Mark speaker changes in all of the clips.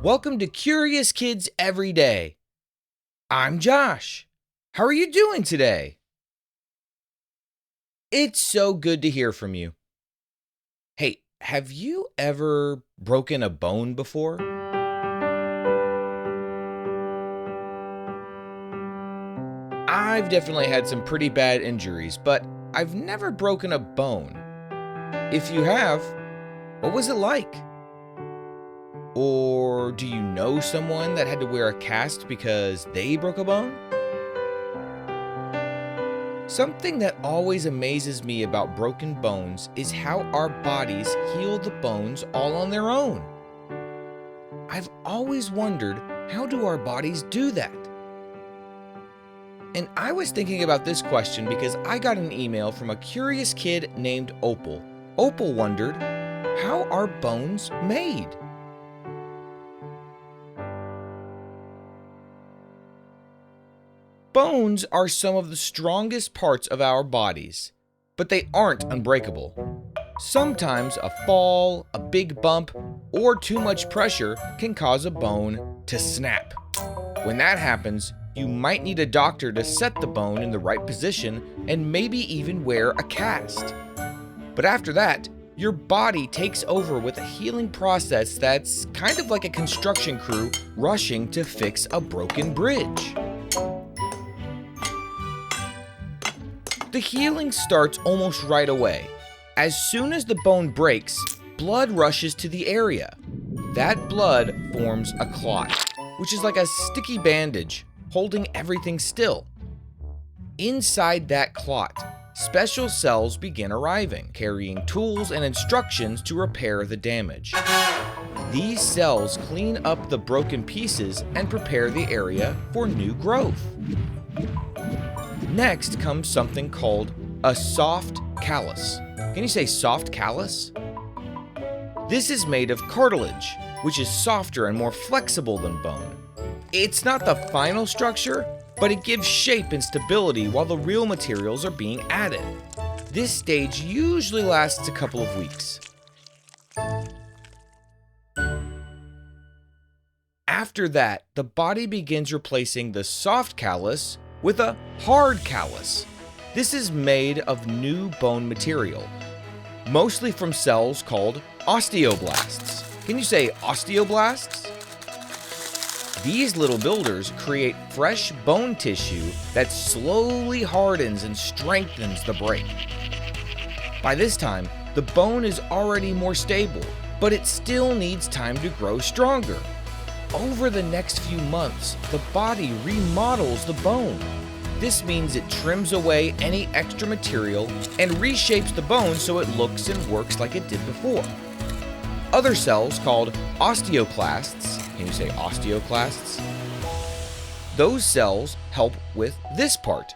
Speaker 1: Welcome to Curious Kids Every Day. I'm Josh. How are you doing today? It's so good to hear from you. Hey, have you ever broken a bone before? I've definitely had some pretty bad injuries, but I've never broken a bone. If you have, what was it like? Or do you know someone that had to wear a cast because they broke a bone? Something that always amazes me about broken bones is how our bodies heal the bones all on their own. I've always wondered, how do our bodies do that? And I was thinking about this question because I got an email from a curious kid named Opal. Opal wondered, how are bones made? Bones are some of the strongest parts of our bodies, but they aren't unbreakable. Sometimes a fall, a big bump, or too much pressure can cause a bone to snap. When that happens, you might need a doctor to set the bone in the right position and maybe even wear a cast. But after that, your body takes over with a healing process that's kind of like a construction crew rushing to fix a broken bridge. The healing starts almost right away. As soon as the bone breaks, blood rushes to the area. That blood forms a clot, which is like a sticky bandage holding everything still. Inside that clot, special cells begin arriving, carrying tools and instructions to repair the damage. These cells clean up the broken pieces and prepare the area for new growth. Next comes something called a soft callus. Can you say soft callus? This is made of cartilage, which is softer and more flexible than bone. It's not the final structure, but it gives shape and stability while the real materials are being added. This stage usually lasts a couple of weeks. After that, the body begins replacing the soft callus with a hard callus. This is made of new bone material, mostly from cells called osteoblasts. Can you say osteoblasts? These little builders create fresh bone tissue that slowly hardens and strengthens the break. By this time, the bone is already more stable, but it still needs time to grow stronger. Over the next few months, the body remodels the bone. This means it trims away any extra material and reshapes the bone so it looks and works like it did before. Other cells called osteoclasts, can you say osteoclasts? Those cells help with this part.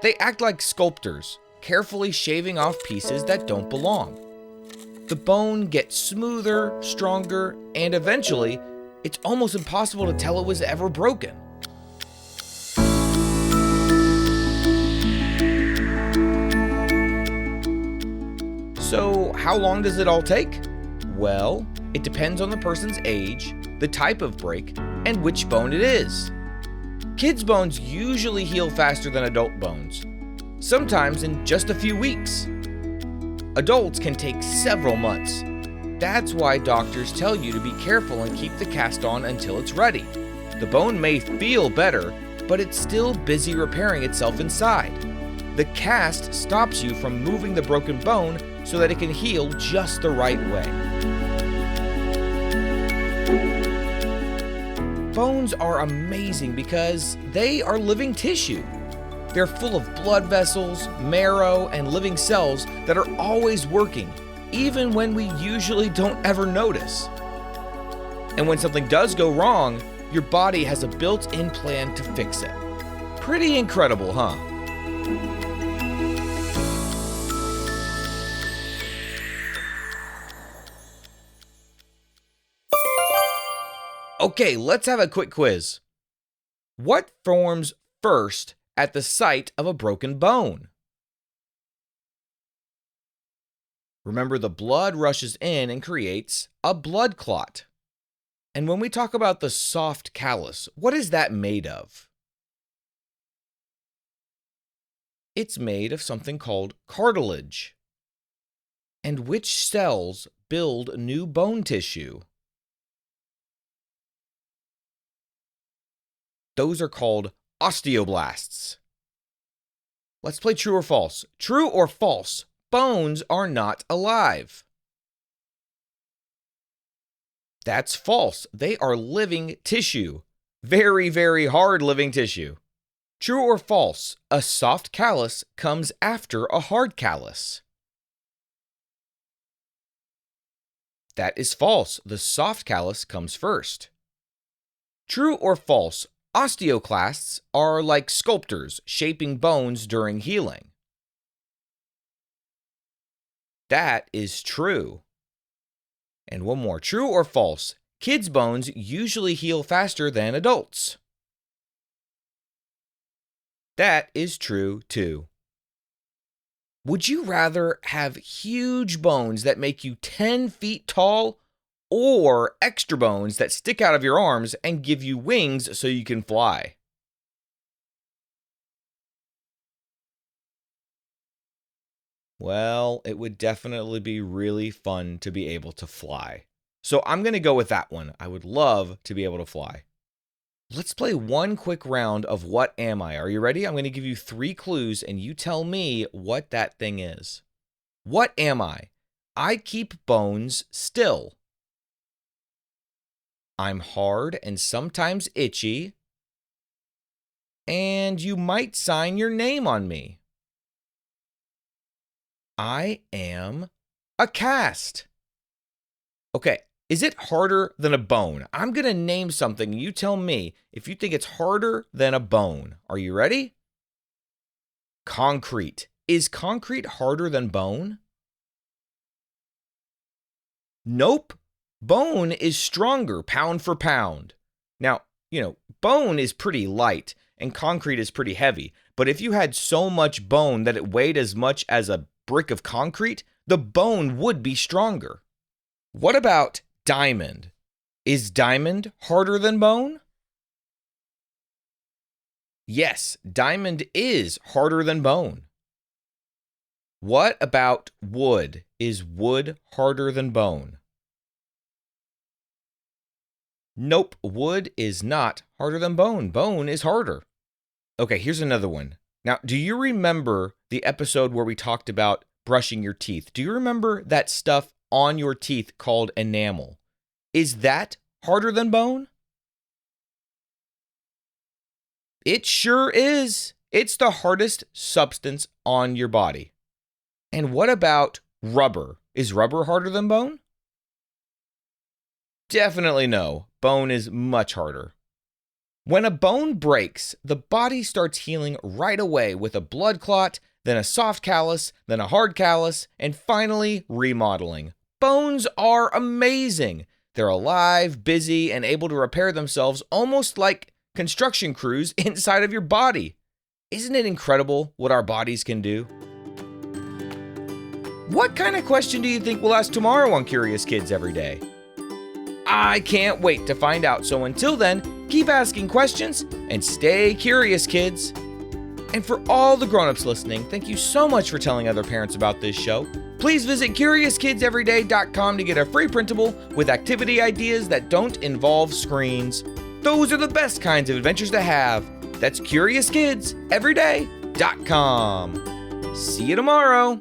Speaker 1: They act like sculptors, carefully shaving off pieces that don't belong. The bone gets smoother, stronger, and eventually, it's almost impossible to tell it was ever broken. So, how long does it all take? Well, it depends on the person's age, the type of break, and which bone it is. Kids' bones usually heal faster than adult bones, sometimes in just a few weeks. Adults can take several months. That's why doctors tell you to be careful and keep the cast on until it's ready. The bone may feel better, but it's still busy repairing itself inside. The cast stops you from moving the broken bone so that it can heal just the right way. Bones are amazing because they are living tissue. They're full of blood vessels, marrow, and living cells that are always working, even when we usually don't ever notice. And when something does go wrong, your body has a built-in plan to fix it. Pretty incredible, huh? Okay, let's have a quick quiz. What forms first at the site of a broken bone? Remember, the blood rushes in and creates a blood clot. And when we talk about the soft callus, what is that made of? It's made of something called cartilage. And which cells build new bone tissue? Those are called osteoblasts. Let's play true or false. True or false? Bones are not alive. That's false. They are living tissue. Very, very hard living tissue. True or false? A soft callus comes after a hard callus. That is false. The soft callus comes first. True or false? Osteoclasts are like sculptors shaping bones during healing. That is true. And one more. True or false? Kids' bones usually heal faster than adults. That is true too. Would you rather have huge bones that make you 10 feet tall or extra bones that stick out of your arms and give you wings so you can fly? Well, it would definitely be really fun to be able to fly. So I'm going to go with that one. I would love to be able to fly. Let's play one quick round of What Am I? Are you ready? I'm going to give you 3 clues and you tell me what that thing is. What am I? I keep bones still. I'm hard and sometimes itchy. And you might sign your name on me. I am a cast. Okay, is it harder than a bone? I'm going to name something. You tell me if you think it's harder than a bone. Are you ready? Concrete. Is concrete harder than bone? Nope. Bone is stronger pound for pound. Now, bone is pretty light and concrete is pretty heavy. But if you had so much bone that it weighed as much as a brick of concrete, the bone would be stronger. What about diamond? Is diamond harder than bone? Yes, diamond is harder than bone. What about wood? Is wood harder than bone? Nope, wood is not harder than bone. Bone is harder. Okay, here's another one. Now, do you remember the episode where we talked about brushing your teeth? Do you remember that stuff on your teeth called enamel? Is that harder than bone? It sure is. It's the hardest substance on your body. And what about rubber? Is rubber harder than bone? Definitely no. Bone is much harder. When a bone breaks, the body starts healing right away with a blood clot, then a soft callus, then a hard callus, and finally remodeling. Bones are amazing. They're alive, busy, and able to repair themselves almost like construction crews inside of your body. Isn't it incredible what our bodies can do? What kind of question do you think we'll ask tomorrow on Curious Kids Every Day? I can't wait to find out. So until then, keep asking questions and stay curious, kids. And for all the grown-ups listening, thank you so much for telling other parents about this show. Please visit CuriousEveryday.com to get a free printable with activity ideas that don't involve screens. Those are the best kinds of adventures to have. That's CuriousKidsEveryday.com. See you tomorrow.